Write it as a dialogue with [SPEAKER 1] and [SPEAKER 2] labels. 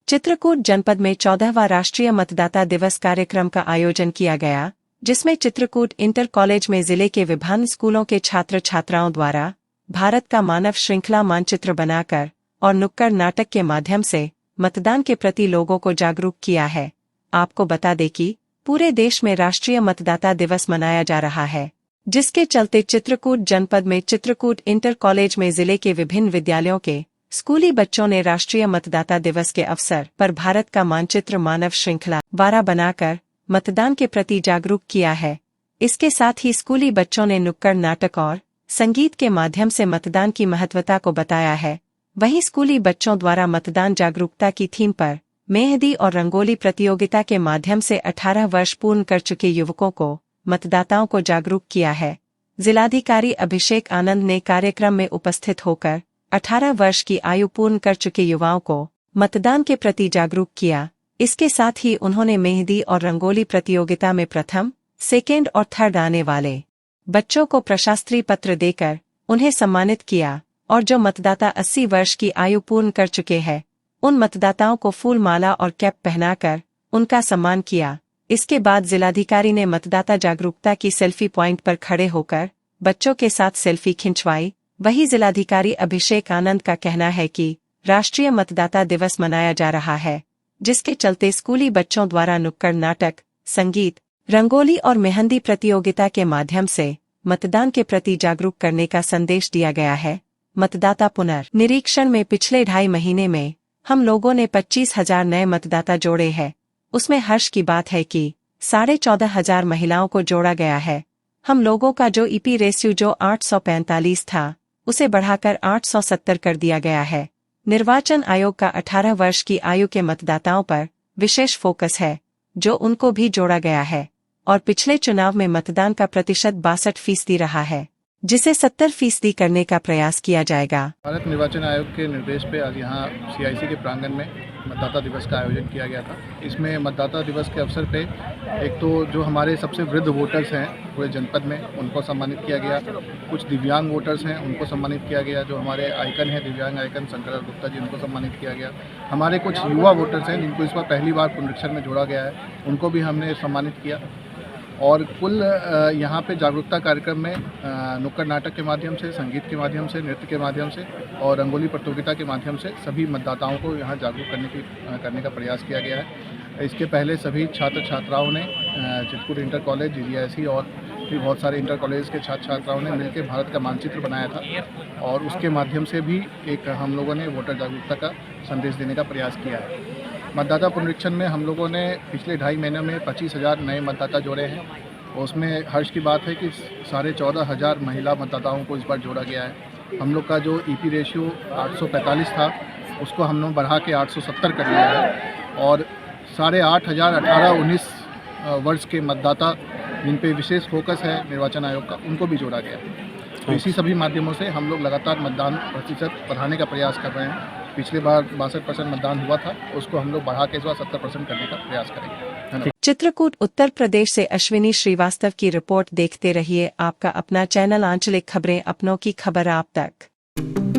[SPEAKER 1] चित्रकूट जनपद में 14वां राष्ट्रीय मतदाता दिवस कार्यक्रम का आयोजन किया गया, जिसमें चित्रकूट इंटर कॉलेज में जिले के विभिन्न स्कूलों के छात्र छात्राओं द्वारा भारत का मानव श्रृंखला मानचित्र बनाकर और नुक्कड़ नाटक के माध्यम से मतदान के प्रति लोगों को जागरूक किया है। आपको बता दें कि पूरे देश में राष्ट्रीय मतदाता दिवस मनाया जा रहा है, जिसके चलते चित्रकूट जनपद में चित्रकूट इंटर कॉलेज में जिले के विभिन्न विद्यालयों के स्कूली बच्चों ने राष्ट्रीय मतदाता दिवस के अवसर पर भारत का मानचित्र मानव श्रृंखला वारा बनाकर मतदान के प्रति जागरूक किया है। इसके साथ ही स्कूली बच्चों ने नुक्कड़ नाटक और संगीत के माध्यम से मतदान की महत्वता को बताया है। वहीं स्कूली बच्चों द्वारा मतदान जागरूकता की थीम पर मेहंदी और रंगोली प्रतियोगिता के माध्यम से 18 वर्ष पूर्ण कर चुके युवकों को मतदाताओं को जागरूक किया है। जिलाधिकारी अभिषेक आनंद ने कार्यक्रम में उपस्थित होकर 18 वर्ष की आयु पूर्ण कर चुके युवाओं को मतदान के प्रति जागरूक किया। इसके साथ ही उन्होंने मेहंदी और रंगोली प्रतियोगिता में प्रथम, सेकेंड और थर्ड आने वाले बच्चों को प्रशस्ति पत्र देकर उन्हें सम्मानित किया और जो मतदाता 80 वर्ष की आयु पूर्ण कर चुके हैं, उन मतदाताओं को फूल माला और कैप पहनाकर उनका सम्मान किया। इसके बाद जिलाधिकारी ने मतदाता जागरूकता की सेल्फी पॉइंट पर खड़े होकर बच्चों के साथ सेल्फी खिंचवाई। वहीं जिलाधिकारी अभिषेक आनंद का कहना है कि राष्ट्रीय मतदाता दिवस मनाया जा रहा है, जिसके चलते स्कूली बच्चों द्वारा नुक्कड़ नाटक, संगीत, रंगोली और मेहंदी प्रतियोगिता के माध्यम से मतदान के प्रति जागरूक करने का संदेश दिया गया है। मतदाता पुनर्निरीक्षण में पिछले 2.5 महीने में हम लोगों ने 25,000 नए मतदाता जोड़े हैं। उसमें हर्ष की बात है कि 14,500 महिलाओं को जोड़ा गया है। हम लोगों का जो ईपी रेशियो जो 845 था, उसे बढ़ाकर 870 कर दिया गया है। निर्वाचन आयोग का 18 वर्ष की आयु के मतदाताओं पर विशेष फोकस है, जो उनको भी जोड़ा गया है और पिछले चुनाव में मतदान का प्रतिशत 62% रहा है, जिसे 70% करने का प्रयास किया जाएगा।
[SPEAKER 2] भारत निर्वाचन आयोग के निर्देश पे आज यहाँ CIC के प्रांगण में मतदाता दिवस का आयोजन किया गया था। इसमें मतदाता दिवस के अवसर पे एक तो जो हमारे सबसे वृद्ध वोटर्स हैं पूरे जनपद में, उनको सम्मानित किया गया। कुछ दिव्यांग वोटर्स हैं, उनको सम्मानित किया गया। जो हमारे आइकन हैं, दिव्यांग आइकन शंकर गुप्ता जी, उनको सम्मानित किया गया। हमारे कुछ युवा वोटर्स हैं जिनको इस बार पहली बार पुनरीक्षण में जोड़ा गया है, उनको भी हमने सम्मानित किया। और कुल यहाँ पे जागरूकता कार्यक्रम में नुक्कड़ नाटक के माध्यम से, संगीत के माध्यम से, नृत्य के माध्यम से और रंगोली प्रतियोगिता के माध्यम से सभी मतदाताओं को यहाँ जागरूक करने का प्रयास किया गया है। इसके पहले सभी छात्र छात्राओं ने चित्रकूट इंटर कॉलेज, GGIC और भी बहुत सारे इंटर कॉलेज के छात्र छात्राओं ने मिलकर भारत का मानचित्र बनाया था और उसके माध्यम से भी एक हम लोगों ने वोटर जागरूकता का संदेश देने का प्रयास किया है। मतदाता पुनरीक्षण में हम लोगों ने पिछले 2.5 महीने में 25,000 नए मतदाता जोड़े हैं। उसमें हर्ष की बात है कि 14,500 महिला मतदाताओं को इस बार जोड़ा गया है। हम लोग का जो ईपी रेशियो 845 था, उसको हम लोग बढ़ा के 870 कर दिया है और 8,500 18-19 वर्ष के मतदाता जिन पे विशेष फोकस है निर्वाचन आयोग का, उनको भी जोड़ा गया है। तो इसी सभी माध्यमों से हम लोग लगातार मतदान प्रतिशत बढ़ाने का प्रयास कर रहे हैं। पिछले बार 62% मतदान हुआ था, उसको हम लोग बढ़ा के इस बार 70% करने का प्रयास करेंगे।
[SPEAKER 1] चित्रकूट उत्तर प्रदेश से अश्विनी श्रीवास्तव की रिपोर्ट देखते रहिए आपका अपना चैनल आंचलिक खबरें, अपनों की खबर आप तक।